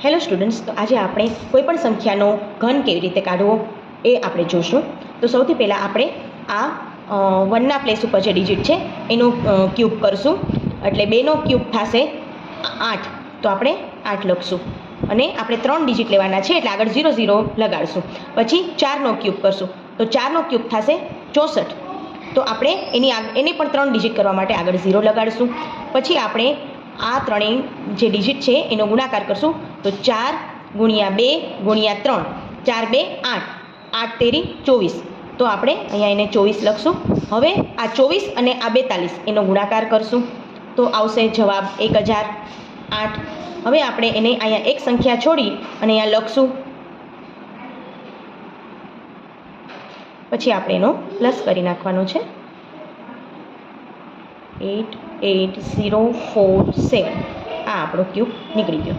Hello students, તો આજે આપણે કોઈપણ સંખ્યાનો ઘન કેવી રીતે કાઢવો એ આપણે જોઈશું. તો સૌથી પહેલાં આપણે આ 1ના પ્લેસ ઉપર જે ડિજિટ છે એનું ક્યુબ કરશું, એટલે 2નો ક્યુબ થશે 8. તો આપણે 8 લખશું અને આપણે 3 ડિજિટ લેવાના છે એટલે આગળ 0 0 લગાડશું. પછી 4નો ક્યુબ કરશું તો 4નો ક્યુબ થશે 64. તો આપણે એને પણ 3 ડિજિટ કરવા માટે આગળ 0 લગાડીશું. પછી આપણે આ ત્રણેય જે ડિજિટ છે એનો ગુણાકાર કરશું તો 4 × 2 × 3, 4 2 8, 8 તેરી 24. તો આપણે અહીંયા એને 24 લખશું. હવે આ 24 અને આ 42 એનો ગુણાકાર કરશું તો આવશે જવાબ 1008. હવે આપણે એને અહીંયા એક સંખ્યા છોડી અને અહીંયા લખશું, પછી આપણે એનો પ્લસ કરી નાખવાનો છે. 88047 આ આપણો ક્યુબ નીકળી ગયો.